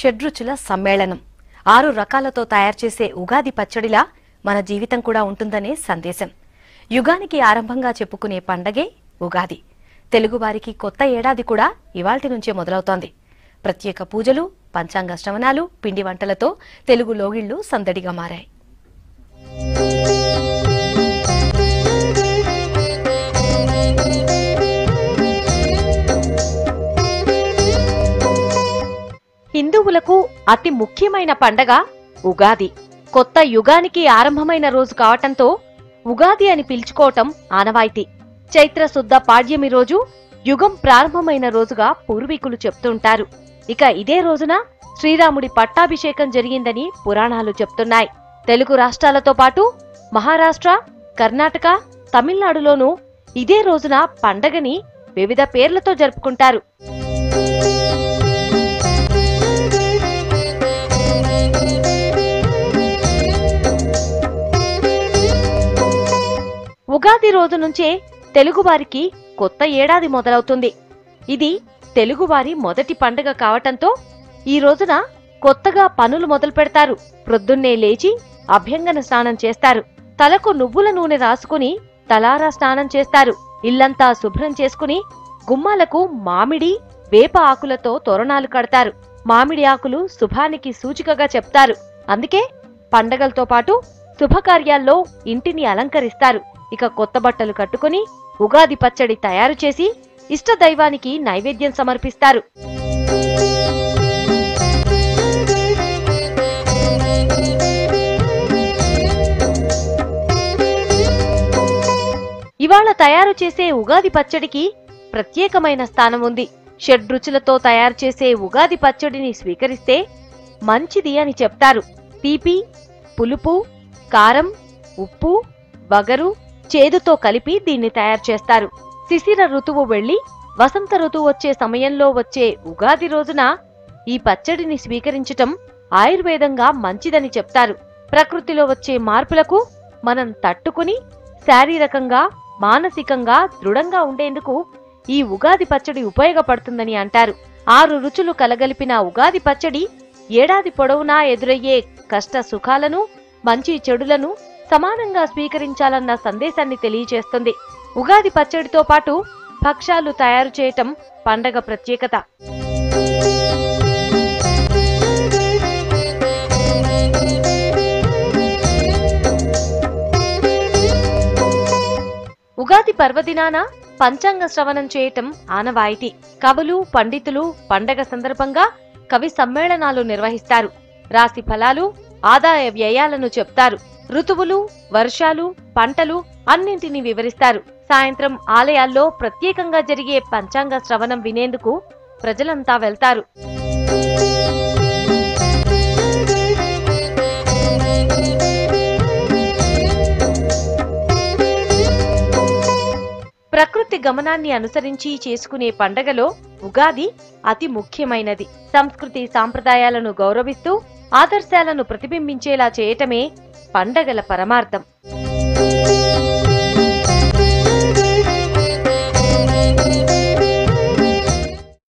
షడ్రుచుల సమ్మేళనం 6 రకాలతో తయారు చేసే ఉగాది పచ్చడిలా మన జీవితం కూడా ఉంటుందనే సందేశం. యుగానికి ఆరంభంగా చెప్పుకునే పండగే ఉగాది. తెలుగువారికి కొత్త ఏడాది కూడా ఇవాల్టి నుంచే మొదలవుతోంది. ప్రత్యేక పూజలు, పంచాంగ శ్రవణాలు, పిండి వంటలతో తెలుగు లోగిళ్లు సందడిగా మారాయి. హిందువులకు అతి ముఖ్యమైన పండగ ఉగాది. కొత్త యుగానికి ఆరంభమైన రోజు కావటంతో ఉగాది అని పిలుచుకోవటం ఆనవాయితీ. చైత్ర శుద్ధ పాడ్యమి రోజు యుగం ప్రారంభమైన రోజుగా పూర్వీకులు చెప్తుంటారు. ఇక ఇదే రోజున శ్రీరాముడి పట్టాభిషేకం జరిగిందని పురాణాలు చెప్తున్నాయి. తెలుగు రాష్ట్రాలతో పాటు మహారాష్ట్ర, కర్ణాటక, తమిళనాడులోనూ ఇదే రోజున పండగని వివిధ పేర్లతో జరుపుకుంటారు. ఉగాది రోజు నుంచే తెలుగువారికి కొత్త ఏడాది మొదలవుతుంది. ఇది తెలుగువారి మొదటి పండుగ కావటంతో ఈ రోజున కొత్తగా పనులు మొదలు పెడతారు. ప్రొద్దున్నే లేచి అభ్యంగన స్నానం చేస్తారు. తలకు నువ్వుల నూనె రాసుకుని తలారా స్నానం చేస్తారు. ఇల్లంతా శుభ్రం చేసుకుని గుమ్మాలకు మామిడి, వేప ఆకులతో తోరణాలు కడతారు. మామిడి ఆకులు శుభానికి సూచికగా చెప్తారు. అందుకే పండగలతో పాటు శుభకార్యాల్లో ఇంటిని అలంకరిస్తారు. ఇక కొత్త బట్టలు కట్టుకుని ఉగాది పచ్చడి తయారు చేసి ఇష్ట దైవానికి నైవేద్యం సమర్పిస్తారు. ఇవాళ తయారు చేసే ఉగాది పచ్చడికి ప్రత్యేకమైన స్థానం ఉంది. షడ్రుచులతో తయారు చేసే ఉగాది పచ్చడిని స్వీకరిస్తే మంచిది అని చెప్తారు. తీపి, పులుపు, కారం, ఉప్పు, వగరు, చేదుతో కలిపి దీన్ని తయారు చేస్తారు. శిశిర ఋతువు వెళ్లి వసంత ఋతువు వచ్చే సమయంలో వచ్చే ఉగాది రోజున ఈ పచ్చడిని స్వీకరించటం ఆయుర్వేదంగా మంచిదని చెప్తారు. ప్రకృతిలో వచ్చే మార్పులకు మనం తట్టుకుని శారీరకంగా, మానసికంగా దృఢంగా ఉండేందుకు ఈ ఉగాది పచ్చడి ఉపయోగపడుతుందని అంటారు. 6 రుచులు కలగలిపిన ఉగాది పచ్చడి ఏడాది పొడవునా ఎదురయ్యే కష్ట సుఖాలను, మంచి చెడులను సమానంగా స్వీకరించాలన్న సందేశాన్ని తెలియజేస్తుంది. ఉగాది పచ్చడితో పాటు భక్ష్యాలు తయారు చేయటం పండగ ప్రత్యేకత. ఉగాది పర్వదినాన పంచాంగ శ్రవణం చేయటం ఆనవాయితీ. కవులు, పండితులు పండగ సందర్భంగా కవి సమ్మేళనాలు నిర్వహిస్తారు. రాశి ఫలాలు, ఆదాయ వ్యయాలను చెప్తారు. ఋతువులు, వర్షాలు, పంటలు అన్నింటినీ వివరిస్తారు. సాయంత్రం ఆలయాల్లో ప్రత్యేకంగా జరిగే పంచాంగ శ్రవణం వినేందుకు ప్రజలంతా వెళ్తారు. ప్రకృతి గమనాన్ని అనుసరించి చేసుకునే పండగలో ఉగాది అతి ముఖ్యమైనది. సంస్కృతి సాంప్రదాయాలను గౌరవిస్తూ ఆదర్శాలను ప్రతిబింబించేలా చేయటమే పండగల పరమార్థం.